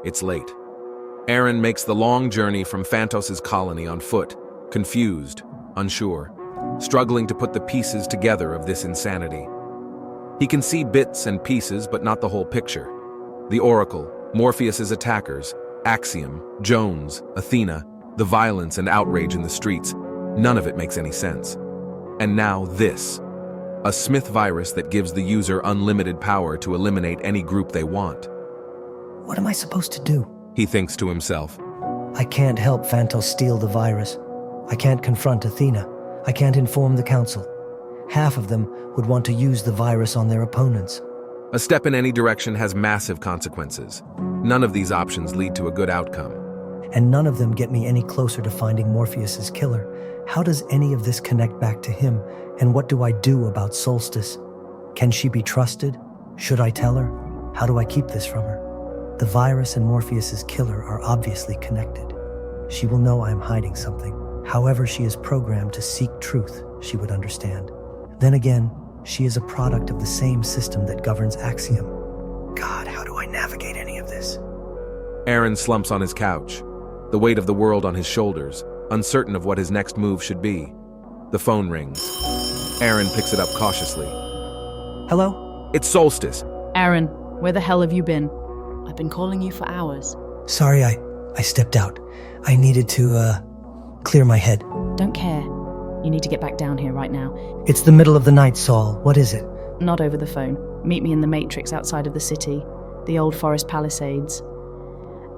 It's late. Aaron makes the long journey from Phantos's colony on foot, confused, unsure, struggling to put the pieces together of this insanity. He can see bits and pieces, but not the whole picture. The Oracle, Morpheus's attackers, Axiom, Jones, Athena, the violence and outrage in the streets, none of it makes any sense. And now this. A Smith virus that gives the user unlimited power to eliminate any group they want. What am I supposed to do? He thinks to himself. I can't help Phantos steal the virus. I can't confront Athena. I can't inform the council. Half of them would want to use the virus on their opponents. A step in any direction has massive consequences. None of these options lead to a good outcome. And none of them get me any closer to finding Morpheus's killer. How does any of this connect back to him? And what do I do about Solstice? Can she be trusted? Should I tell her? How do I keep this from her? The virus and Morpheus's killer are obviously connected. She will know I am hiding something. However, she is programmed to seek truth, she would understand. Then again, she is a product of the same system that governs Axiom. God, how do I navigate any of this? Aaron slumps on his couch, the weight of the world on his shoulders, uncertain of what his next move should be. The phone rings. Aaron picks it up cautiously. Hello? It's Solstice. Aaron, where the hell have you been? I've been calling you for hours. Sorry, I stepped out. I needed to, clear my head. Don't care. You need to get back down here right now. It's the middle of the night, Saul. What is it? Not over the phone. Meet me in the Matrix outside of the city. The old forest palisades.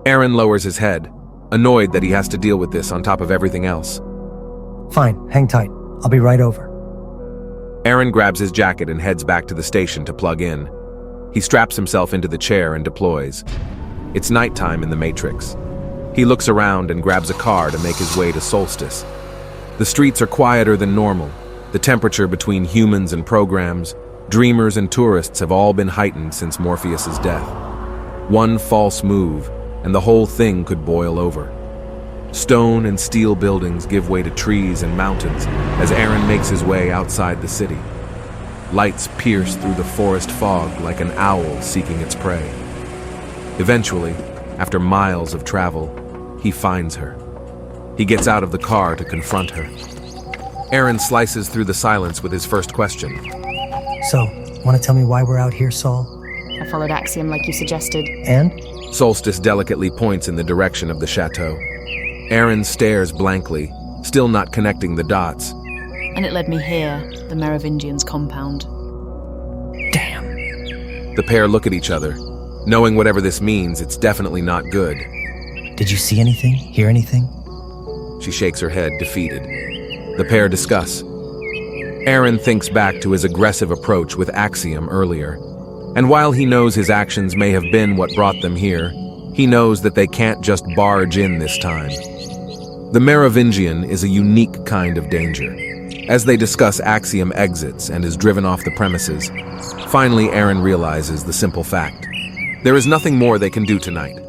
Aaron lowers his head, annoyed that he has to deal with this on top of everything else. Fine, hang tight. I'll be right over. Aaron grabs his jacket and heads back to the station to plug in. He straps himself into the chair and deploys. It's nighttime in the Matrix. He looks around and grabs a car to make his way to Solstice. The streets are quieter than normal. The temperature between humans and programs, dreamers and tourists have all been heightened since Morpheus's death. One false move, and the whole thing could boil over. Stone and steel buildings give way to trees and mountains as Aaron makes his way outside the city. Lights pierce through the forest fog like an owl seeking its prey. Eventually, after miles of travel, he finds her. He gets out of the car to confront her. Aaron slices through the silence with his first question. So, want to tell me why we're out here, Saul? I followed Axiom like you suggested. And? Solstice delicately points in the direction of the chateau. Aaron stares blankly, still not connecting the dots. And it led me here, the Maravian's compound. Damn. The pair look at each other. Knowing whatever this means, it's definitely not good. Did you see anything? Hear anything? She shakes her head, defeated. The pair discuss. Aaron thinks back to his aggressive approach with Axiom earlier. And while he knows his actions may have been what brought them here, he knows that they can't just barge in this time. The Maravian is a unique kind of danger. As they discuss, Axiom exits and is driven off the premises. Finally, Aaron realizes the simple fact. There is nothing more they can do tonight.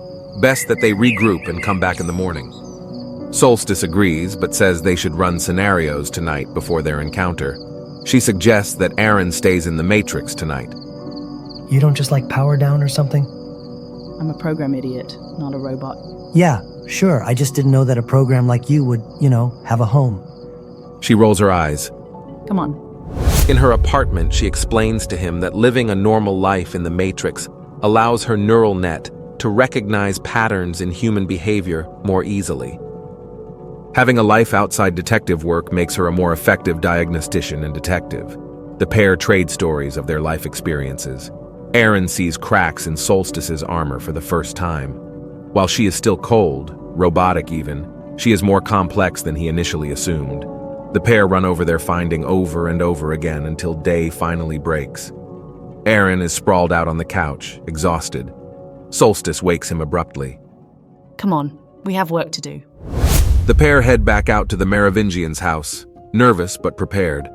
Best that they regroup and come back in the morning. Solstice agrees, but says they should run scenarios tonight before their encounter. She suggests that Aaron stays in the Matrix tonight. You don't just like power down or something? I'm a program idiot, not a robot. Yeah, sure. I just didn't know that a program like you would, have a home. She rolls her eyes. Come on. In her apartment, she explains to him that living a normal life in the Matrix allows her neural net to recognize patterns in human behavior more easily. Having a life outside detective work makes her a more effective diagnostician and detective. The pair trade stories of their life experiences. Aaron sees cracks in Solstice's armor for the first time. While she is still cold, robotic even, she is more complex than he initially assumed. The pair run over their finding over and over again until day finally breaks. Aaron is sprawled out on the couch, exhausted. Solstice wakes him abruptly. Come on, we have work to do. The pair head back out to the Maravian's house, nervous but prepared.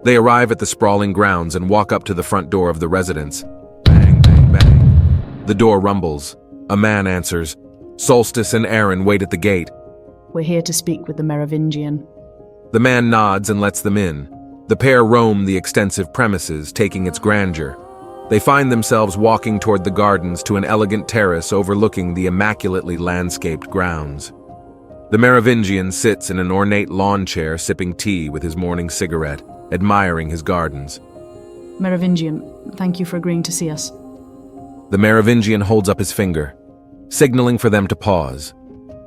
They arrive at the sprawling grounds and walk up to the front door of the residence. Bang, bang, bang. The door rumbles. A man answers. Solstice and Aaron wait at the gate. We're here to speak with the Maravian. The man nods and lets them in. The pair roam the extensive premises, taking its grandeur. They find themselves walking toward the gardens to an elegant terrace overlooking the immaculately landscaped grounds. The Maravian sits in an ornate lawn chair sipping tea with his morning cigarette, admiring his gardens. Maravian, thank you for agreeing to see us. The Maravian holds up his finger, signaling for them to pause.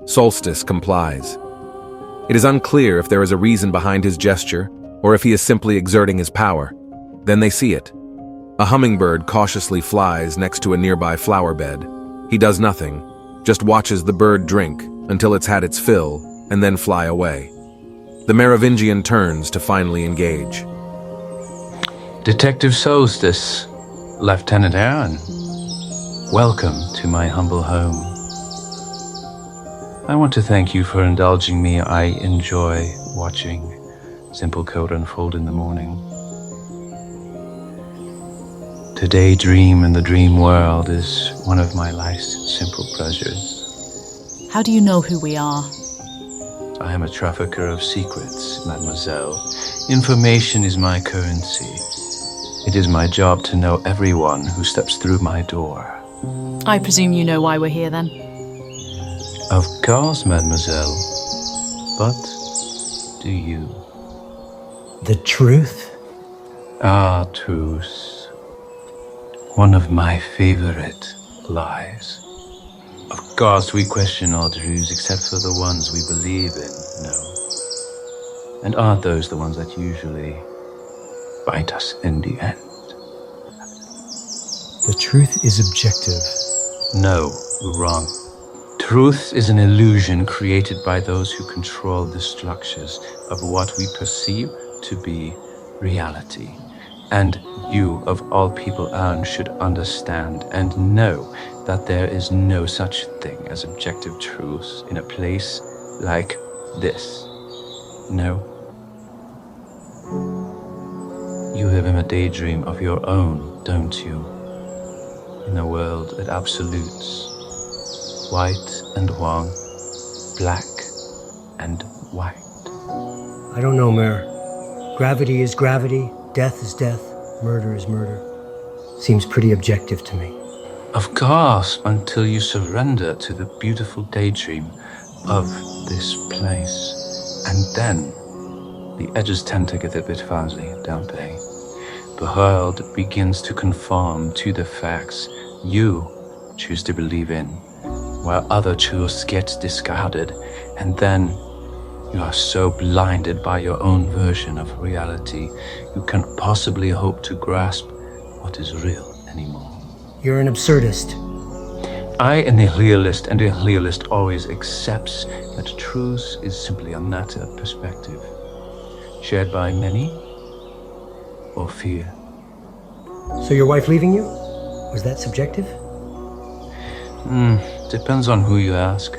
Solstice complies. It is unclear if there is a reason behind his gesture, or if he is simply exerting his power. Then they see it. A hummingbird cautiously flies next to a nearby flower bed. He does nothing, just watches the bird drink until it's had its fill, and then fly away. The Maravian turns to finally engage. Detective Solstice, Lieutenant Aaron, welcome to my humble home. I want to thank you for indulging me. I enjoy watching Simple Code unfold in the morning. To daydream in the dream world is one of my life's simple pleasures. How do you know who we are? I am a trafficker of secrets, mademoiselle. Information is my currency. It is my job to know everyone who steps through my door. I presume you know why we're here then? Of course, mademoiselle. But do you? The truth? Ah, truth. One of my favorite lies. Of course, we question all truths except for the ones we believe in, no. And aren't those the ones that usually bite us in the end? The truth is objective. No, wrong. Truth is an illusion created by those who control the structures of what we perceive to be reality. And you, of all people, Aaron, should understand and know that there is no such thing as objective truth in a place like this. No. You live in a daydream of your own, don't you? In a world at absolutes. White and wrong, black and white. I don't know, Mayor. Gravity is gravity, death is death, murder is murder. Seems pretty objective to me. Of course, until you surrender to the beautiful daydream of this place. And then, the edges tend to get a bit fuzzy, don't they? The world begins to conform to the facts you choose to believe in, while other truths get discarded, and then you are so blinded by your own version of reality, you can't possibly hope to grasp what is real anymore. You're an absurdist. I am a realist, and a realist always accepts that truth is simply a matter of perspective, shared by many or few. So your wife leaving you? Was that subjective? Depends on who you ask.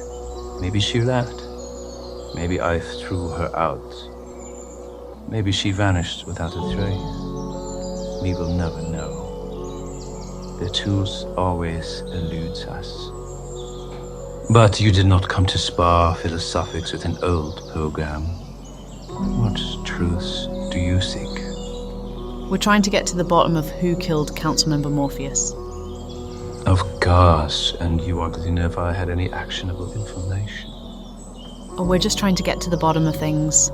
Maybe she left. Maybe I threw her out. Maybe she vanished without a trace. We will never know. The truth always eludes us. But you did not come to spar philosophics with an old program. What truths do you seek? We're trying to get to the bottom of who killed Councilmember Morpheus. Of course, and you wanted to know if I had any actionable information. Or we're just trying to get to the bottom of things.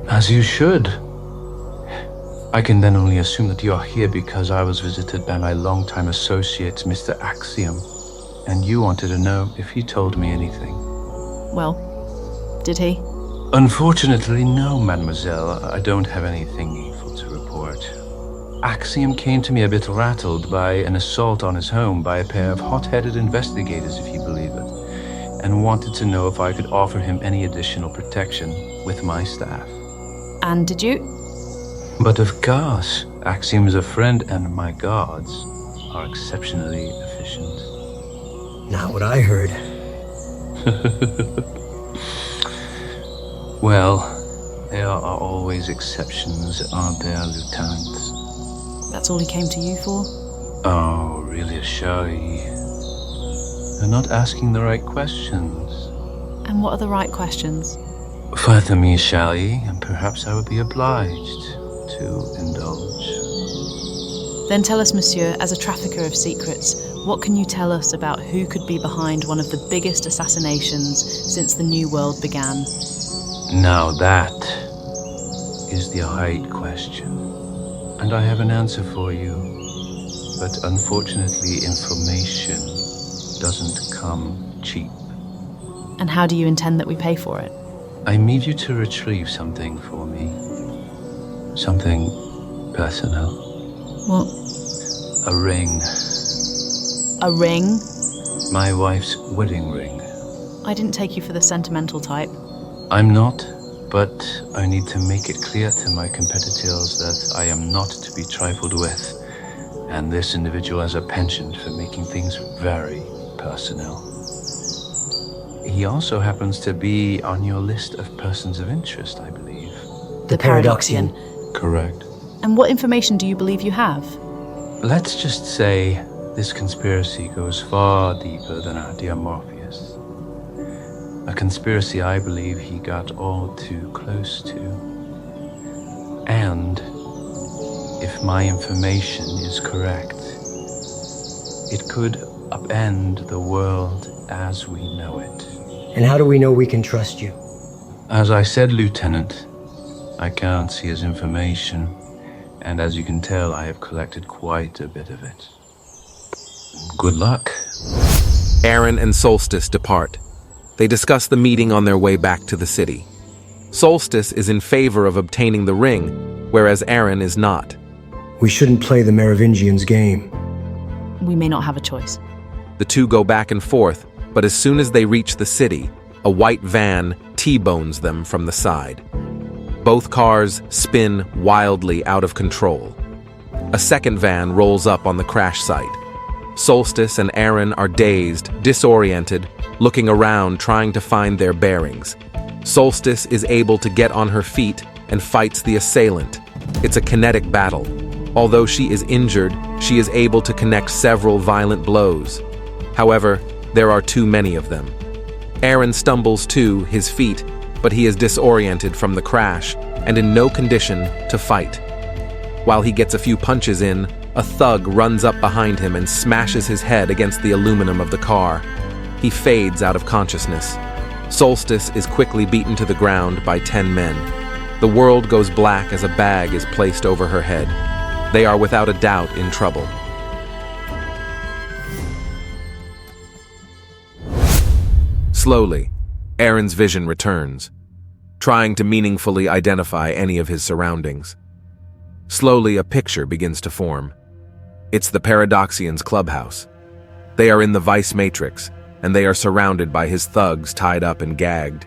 As you should. I can then only assume that you are here because I was visited by my longtime associate, Mr. Axiom, and you wanted to know if he told me anything. Well, did he? Unfortunately, no, mademoiselle. I don't have anything needful to report. Axiom came to me a bit rattled by an assault on his home by a pair of hot-headed investigators, if you believe it, and wanted to know if I could offer him any additional protection with my staff. And did you? But of course, Axiom is a friend, and my guards are exceptionally efficient. Not what I heard. Well, there are always exceptions, aren't there, Lieutenant? That's all he came to you for? Oh, really, Shari? You're not asking the right questions. And what are the right questions? Further me, shall ye, and perhaps I would be obliged to indulge. Then tell us, monsieur, as a trafficker of secrets, what can you tell us about who could be behind one of the biggest assassinations since the New World began? Now that is the right question, and I have an answer for you. But unfortunately, information doesn't come cheap. And how do you intend that we pay for it? I need you to retrieve something for me. Something personal. What? A ring. A ring? My wife's wedding ring. I didn't take you for the sentimental type. I'm not, but I need to make it clear to my competitors that I am not to be trifled with, and this individual has a penchant for making things very personal. He also happens to be on your list of persons of interest, I believe. The Paradoxian. Correct. And what information do you believe you have? Let's just say this conspiracy goes far deeper than our dear Morpheus. A conspiracy I believe he got all too close to. And if my information is correct, it could upend the world as we know it. And how do we know we can trust you? As I said, Lieutenant, I can't see his information, and as you can tell, I have collected quite a bit of it. Good luck. Aaron and Solstice depart. They discuss the meeting on their way back to the city. Solstice is in favor of obtaining the ring, whereas Aaron is not. We shouldn't play the Maravians' game. We may not have a choice. The two go back and forth, but as soon as they reach the city, a white van T-bones them from the side. Both cars spin wildly out of control. A second van rolls up on the crash site. Solstice and Aaron are dazed, disoriented, looking around trying to find their bearings. Solstice is able to get on her feet and fights the assailant. It's a kinetic battle. Although she is injured, she is able to connect several violent blows. However, there are too many of them. Aaron stumbles to his feet, but he is disoriented from the crash and in no condition to fight. While he gets a few punches in, a thug runs up behind him and smashes his head against the aluminum of the car. He fades out of consciousness. Solstice is quickly beaten to the ground by 10 men. The world goes black as a bag is placed over her head. They are without a doubt in trouble. Slowly, Aaron's vision returns, trying to meaningfully identify any of his surroundings. Slowly, a picture begins to form. It's the Paradoxian's clubhouse. They are in the Vice Matrix, and they are surrounded by his thugs tied up and gagged.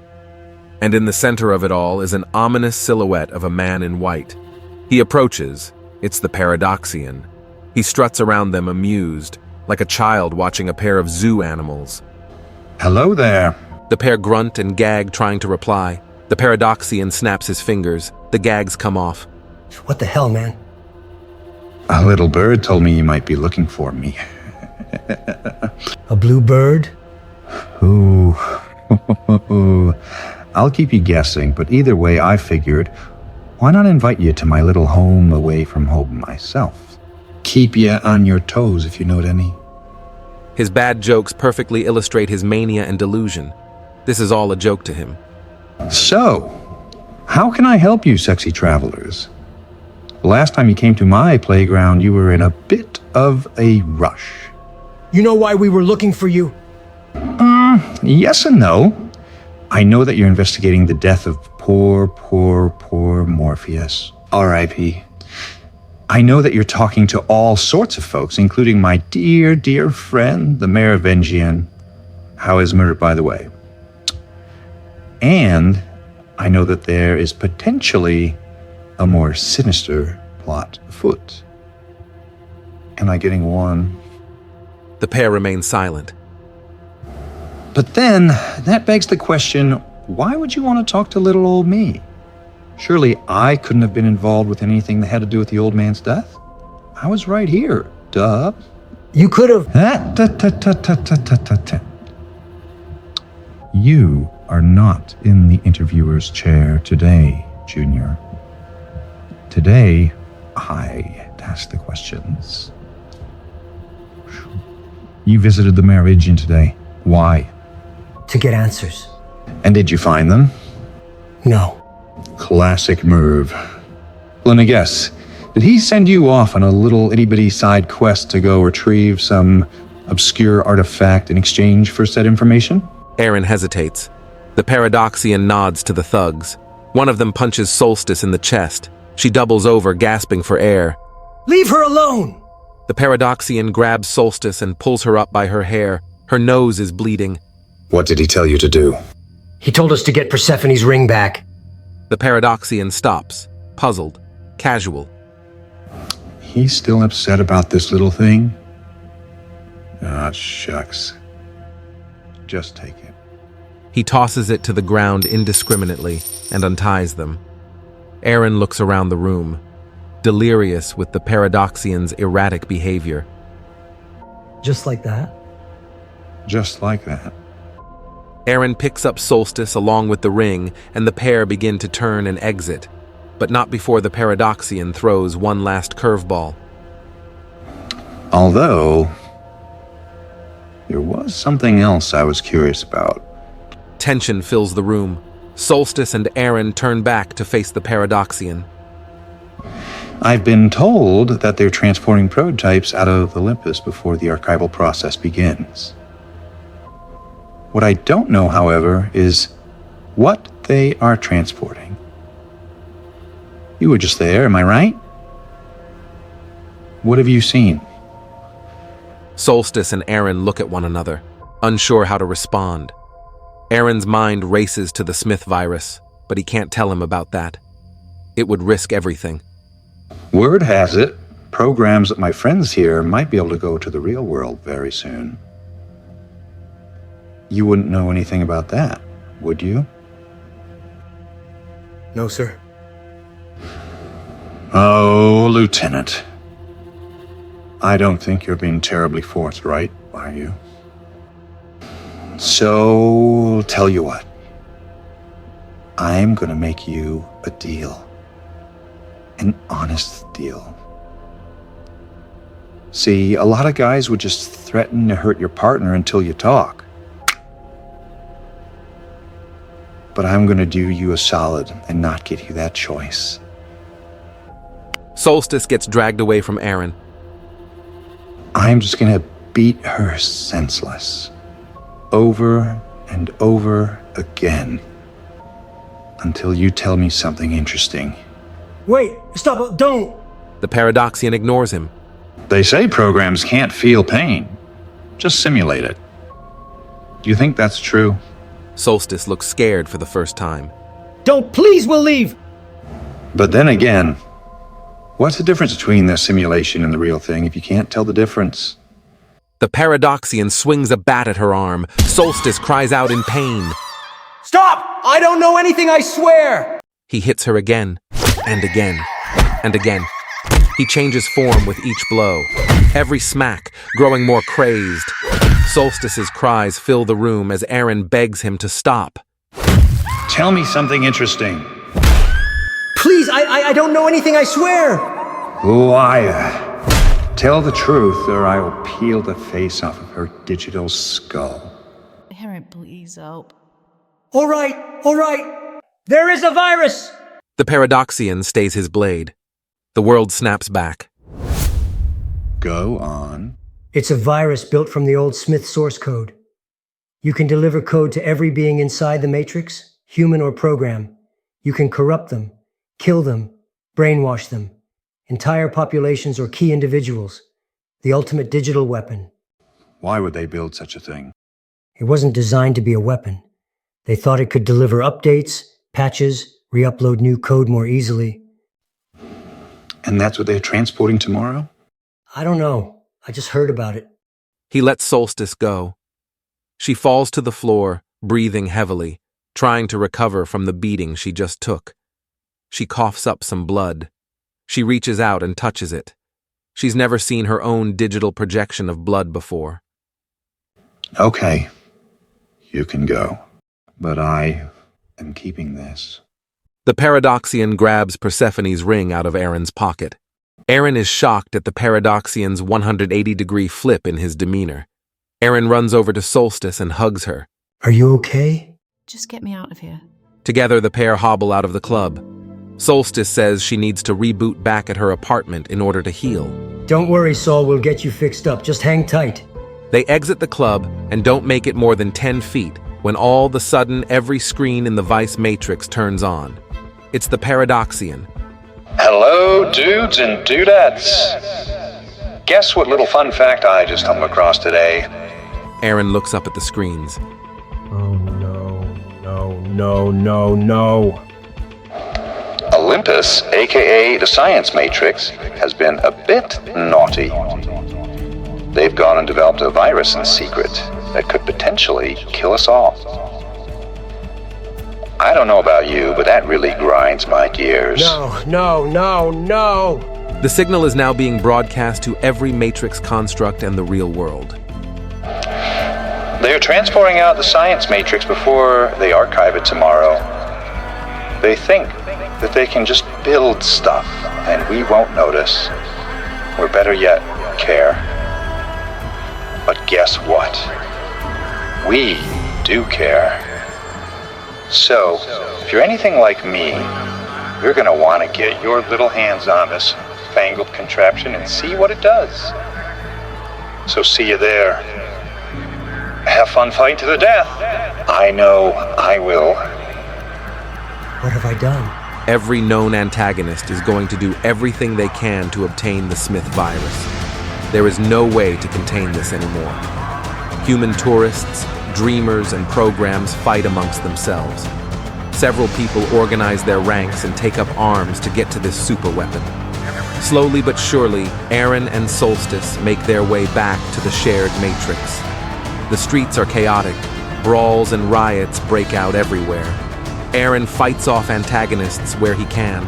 And in the center of it all is an ominous silhouette of a man in white. He approaches. It's the Paradoxian. He struts around them amused, like a child watching a pair of zoo animals. Hello there. The pair grunt and gag, trying to reply. The Paradoxian snaps his fingers. The gags come off. What the hell, man? A little bird told me you might be looking for me. A blue bird? Ooh. I'll keep you guessing, but either way, I figured, why not invite you to my little home away from home myself? Keep you on your toes, if you know what I mean. His bad jokes perfectly illustrate his mania and delusion. This is all a joke to him. So, how can I help you, sexy travelers? The last time you came to my playground, you were in a bit of a rush. You know why we were looking for you? Yes and no. I know that you're investigating the death of poor Morpheus. R.I.P. I know that you're talking to all sorts of folks, including my dear friend, the Maravian. How is murdered, by the way. And I know that there is potentially a more sinister plot afoot. Am I getting one? The pair remain silent. But then, that begs the question, why would you want to talk to little old me? Surely I couldn't have been involved with anything that had to do with the old man's death? I was right here, duh. You could have... You are not in the interviewer's chair today, Junior. Today, I ask the questions. You visited the Maravian today. Why? To get answers. And did you find them? No. Classic move. Let me guess. Did he send you off on a little itty-bitty side quest to go retrieve some obscure artifact in exchange for said information? Aaron hesitates. The Paradoxian nods to the thugs. One of them punches Solstice in the chest. She doubles over, gasping for air. Leave her alone! The Paradoxian grabs Solstice and pulls her up by her hair. Her nose is bleeding. What did he tell you to do? He told us to get Persephone's ring back. The Paradoxian stops, puzzled, casual. He's still upset about this little thing? Ah, shucks. Just take it. He tosses it to the ground indiscriminately and unties them. Aaron looks around the room, delirious with the Paradoxian's erratic behavior. Just like that? Just like that. Aaron picks up Solstice along with the ring, and the pair begin to turn and exit, but not before the Paradoxian throws one last curveball. Although, there was something else I was curious about. Tension fills the room. Solstice and Aaron turn back to face the Paradoxian. I've been told that they're transporting prototypes out of Olympus before the archival process begins. What I don't know, however, is what they are transporting. You were just there, am I right? What have you seen? Solstice and Aaron look at one another, unsure how to respond. Aaron's mind races to the Smith virus, but he can't tell him about that. It would risk everything. Word has it, programs that my friends here might be able to go to the real world very soon. You wouldn't know anything about that, would you? No, sir. Oh, Lieutenant. I don't think you're being terribly forthright, are you? So, tell you what. I'm gonna make you a deal. An honest deal. See, a lot of guys would just threaten to hurt your partner until you talk. But I'm gonna do you a solid and not give you that choice. Solstice gets dragged away from Aaron. I'm just gonna beat her senseless. Over and over again. Until you tell me something interesting. Wait, stop, don't! The Paradoxian ignores him. They say programs can't feel pain. Just simulate it. Do you think that's true? Solstice looks scared for the first time. Don't, please, we'll leave! But then again, what's the difference between the simulation and the real thing if you can't tell the difference? The Paradoxian swings a bat at her arm. Solstice cries out in pain. Stop! I don't know anything, I swear! He hits her again, and again, and again. He changes form with each blow, every smack growing more crazed. Solstice's cries fill the room as Aaron begs him to stop. Tell me something interesting. Please, I don't know anything, I swear! Liar. Tell the truth or I will peel the face off of her digital skull. Aaron, please help. All right. There is a virus! The Paradoxian stays his blade. The world snaps back. Go on. It's a virus built from the old Smith source code. You can deliver code to every being inside the Matrix, human or program. You can corrupt them, kill them, brainwash them. Entire populations or key individuals. The ultimate digital weapon. Why would they build such a thing? It wasn't designed to be a weapon. They thought it could deliver updates, patches, re-upload new code more easily. And that's what they're transporting tomorrow? I don't know. I just heard about it. He lets Solstice go. She falls to the floor, breathing heavily, trying to recover from the beating she just took. She coughs up some blood. She reaches out and touches it. She's never seen her own digital projection of blood before. Okay. You can go. But I am keeping this. The Paradoxian grabs Persephone's ring out of Aaron's pocket. Aaron is shocked at the Paradoxian's 180-degree flip in his demeanor. Aaron runs over to Solstice and hugs her. Are you okay? Just get me out of here. Together, the pair hobble out of the club. Solstice says she needs to reboot back at her apartment in order to heal. Don't worry, Saul, we'll get you fixed up. Just hang tight. They exit the club and don't make it more than 10 feet when all of a sudden every screen in the Vice Matrix turns on. It's the Paradoxian. Hello, dudes and dudettes. Guess what little fun fact I just stumbled across today? Aaron looks up at the screens. Oh, no. Olympus, aka the Science Matrix, has been a bit naughty. They've gone and developed a virus in secret that could potentially kill us all. I don't know about you, but that really grinds my gears. No. The signal is now being broadcast to every Matrix construct and the real world. They're transporting out the Science Matrix before they archive it tomorrow. They think that they can just build stuff and we won't notice. Or better yet, care. But guess what? We do care. So, if you're anything like me, you're gonna want to get your little hands on this fangled contraption and see what it does. So see you there. Have fun fighting to the death. I know I will. What have I done? Every known antagonist is going to do everything they can to obtain the Smith virus. There is no way to contain this anymore. Human tourists, dreamers, and programs fight amongst themselves. Several people organize their ranks and take up arms to get to this superweapon. Slowly but surely, Aaron and Solstice make their way back to the shared matrix. The streets are chaotic. Brawls and riots break out everywhere. Aaron fights off antagonists where he can.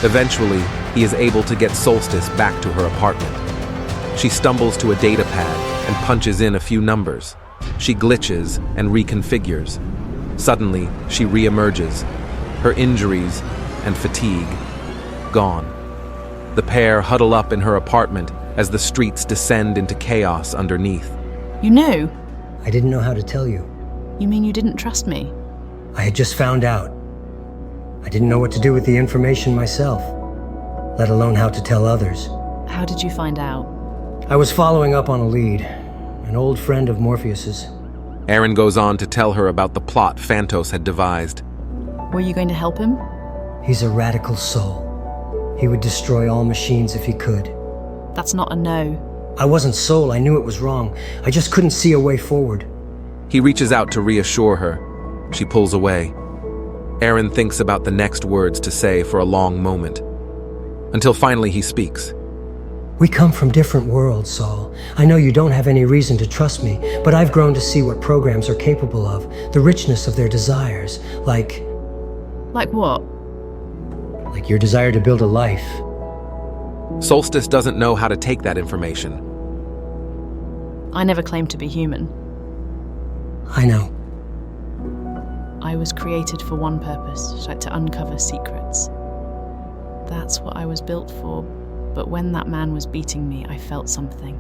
Eventually, he is able to get Solstice back to her apartment. She stumbles to a data pad and punches in a few numbers. She glitches and reconfigures. Suddenly, she re-emerges. Her injuries and fatigue gone. The pair huddle up in her apartment as the streets descend into chaos underneath. You knew? I didn't know how to tell you. You mean you didn't trust me? I had just found out. I didn't know what to do with the information myself, let alone how to tell others. How did you find out? I was following up on a lead, an old friend of Morpheus's. Aaron goes on to tell her about the plot Phantos had devised. Were you going to help him? He's a radical soul. He would destroy all machines if he could. That's not a no. I wasn't soul, I knew it was wrong. I just couldn't see a way forward. He reaches out to reassure her. She pulls away. Aaron thinks about the next words to say for a long moment, until finally he speaks. We come from different worlds, Saul. I know you don't have any reason to trust me, but I've grown to see what programs are capable of, the richness of their desires, like what? Like your desire to build a life. Solstice doesn't know how to take that information. I never claimed to be human. I know. I was created for one purpose, to uncover secrets. That's what I was built for, but when that man was beating me, I felt something.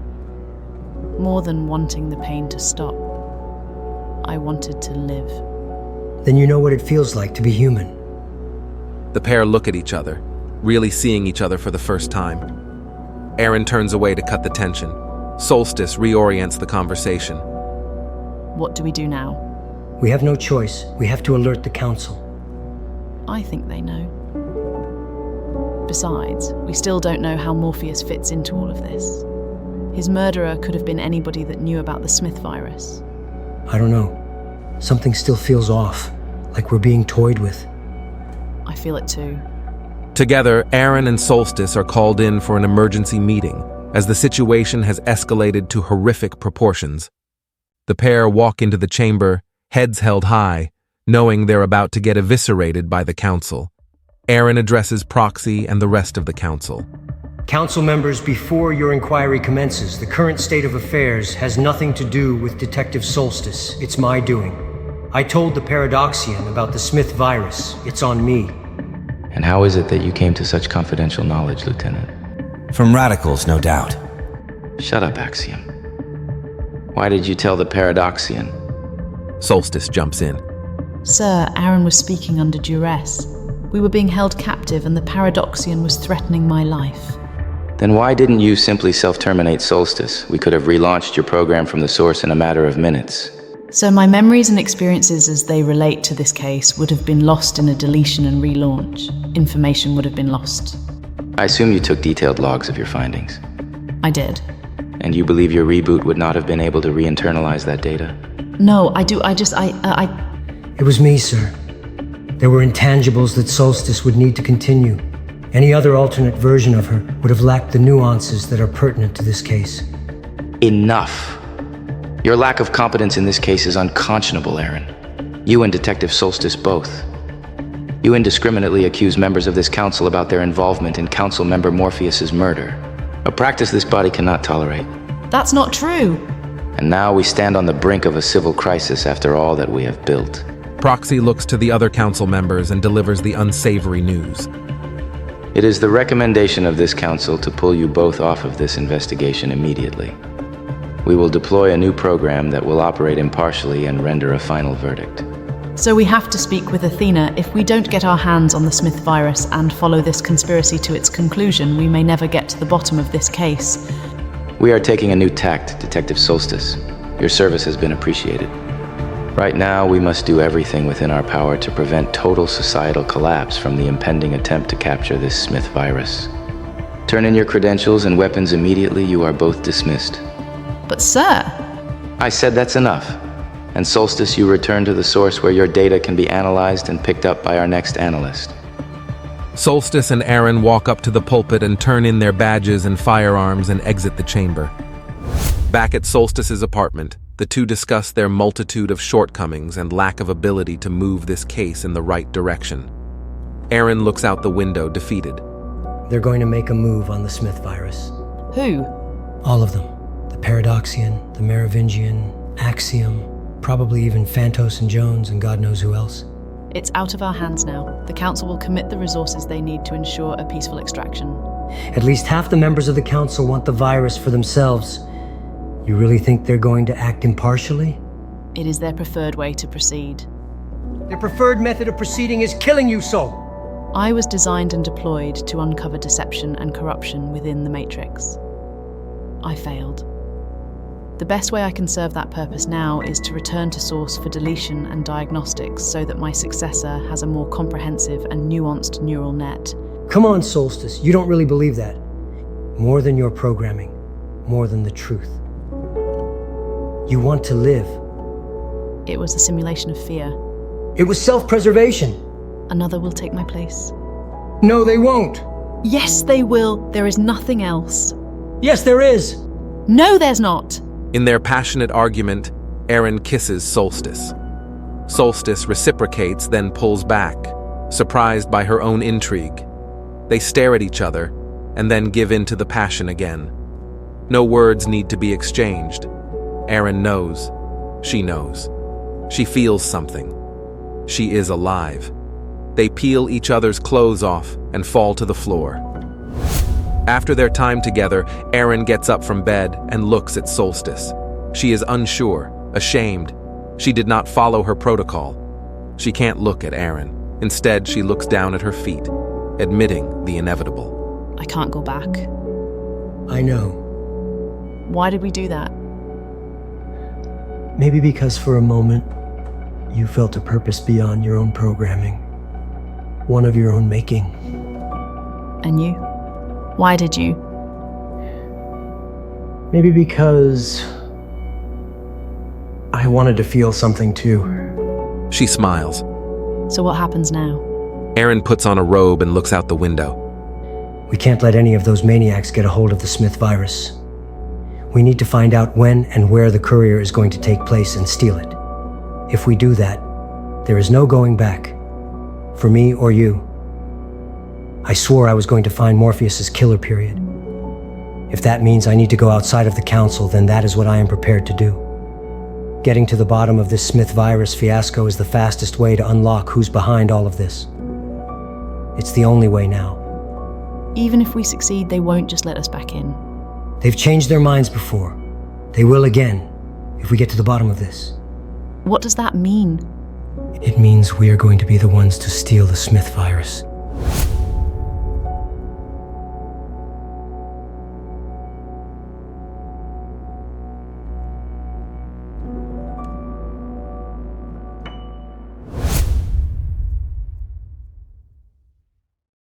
More than wanting the pain to stop. I wanted to live. Then you know what it feels like to be human. The pair look at each other, really seeing each other for the first time. Aaron turns away to cut the tension. Solstice reorients the conversation. What do we do now? We have no choice. We have to alert the council. I think they know. Besides, we still don't know how Morpheus fits into all of this. His murderer could have been anybody that knew about the Smith virus. I don't know. Something still feels off, like we're being toyed with. I feel it too. Together, Aaron and Solstice are called in for an emergency meeting, as the situation has escalated to horrific proportions. The pair walk into the chamber, heads held high, knowing they're about to get eviscerated by the council. Aaron addresses Proxy and the rest of the council. Council members, before your inquiry commences, the current state of affairs has nothing to do with Detective Solstice. It's my doing. I told the Paradoxian about the Smith virus. It's on me. And how is it that you came to such confidential knowledge, Lieutenant? From radicals, no doubt. Shut up, Axiom. Why did you tell the Paradoxian? Solstice jumps in. Sir, Aaron was speaking under duress. We were being held captive and the Paradoxian was threatening my life. Then why didn't you simply self-terminate Solstice? We could have relaunched your program from the source in a matter of minutes. So my memories and experiences as they relate to this case would have been lost in a deletion and relaunch. Information would have been lost. I assume you took detailed logs of your findings. I did. And you believe your reboot would not have been able to re-internalize that data? No, I do. It was me, sir. There were intangibles that Solstice would need to continue. Any other alternate version of her would have lacked the nuances that are pertinent to this case. Enough. Your lack of competence in this case is unconscionable, Aaron. You and Detective Solstice both. You indiscriminately accuse members of this council about their involvement in council member Morpheus's murder. A practice this body cannot tolerate. That's not true. And now we stand on the brink of a civil crisis after all that we have built. Proxy looks to the other council members and delivers the unsavory news. It is the recommendation of this council to pull you both off of this investigation immediately. We will deploy a new program that will operate impartially and render a final verdict. So we have to speak with Athena. If we don't get our hands on the Smith virus and follow this conspiracy to its conclusion, we may never get to the bottom of this case. We are taking a new tact, Detective Solstice. Your service has been appreciated. Right now, we must do everything within our power to prevent total societal collapse from the impending attempt to capture this Smith virus. Turn in your credentials and weapons immediately. You are both dismissed. But sir... I said that's enough. And Solstice, you return to the source where your data can be analyzed and picked up by our next analyst. Solstice and Aaron walk up to the pulpit and turn in their badges and firearms and exit the chamber. Back at Solstice's apartment, the two discuss their multitude of shortcomings and lack of ability to move this case in the right direction. Aaron looks out the window, defeated. They're going to make a move on the Smith virus. Who? All of them. The Paradoxian, the Maravian, Axiom, probably even Phantos and Jones, and God knows who else. It's out of our hands now. The council will commit the resources they need to ensure a peaceful extraction. At least half the members of the council want the virus for themselves. You really think they're going to act impartially? It is their preferred way to proceed. Their preferred method of proceeding is killing you so. I was designed and deployed to uncover deception and corruption within the Matrix. I failed. The best way I can serve that purpose now is to return to source for deletion and diagnostics so that my successor has a more comprehensive and nuanced neural net. Come on, Solstice, you don't really believe that. More than your programming, more than the truth. You want to live. It was a simulation of fear. It was self-preservation. Another will take my place. No, they won't. Yes, they will. There is nothing else. Yes, there is. No, there's not. In their passionate argument, Aaron kisses Solstice. Solstice reciprocates, then pulls back, surprised by her own intrigue. They stare at each other, and then give in to the passion again. No words need to be exchanged. Aaron knows. She knows. She feels something. She is alive. They peel each other's clothes off and fall to the floor. After their time together, Aaron gets up from bed and looks at Solstice. She is unsure, ashamed. She did not follow her protocol. She can't look at Aaron. Instead, she looks down at her feet, admitting the inevitable. I can't go back. I know. Why did we do that? Maybe because for a moment, you felt a purpose beyond your own programming. One of your own making. And you? Why did you? Maybe because I wanted to feel something too. She smiles. So what happens now? Aaron puts on a robe and looks out the window. We can't let any of those maniacs get a hold of the Smith virus. We need to find out when and where the courier is going to take place and steal it. If we do that, there is no going back. For me or you. I swore I was going to find Morpheus's killer period. If that means I need to go outside of the council, then that is what I am prepared to do. Getting to the bottom of this Smith virus fiasco is the fastest way to unlock who's behind all of this. It's the only way now. Even if we succeed, they won't just let us back in. They've changed their minds before. They will again, if we get to the bottom of this. What does that mean? It means we are going to be the ones to steal the Smith virus.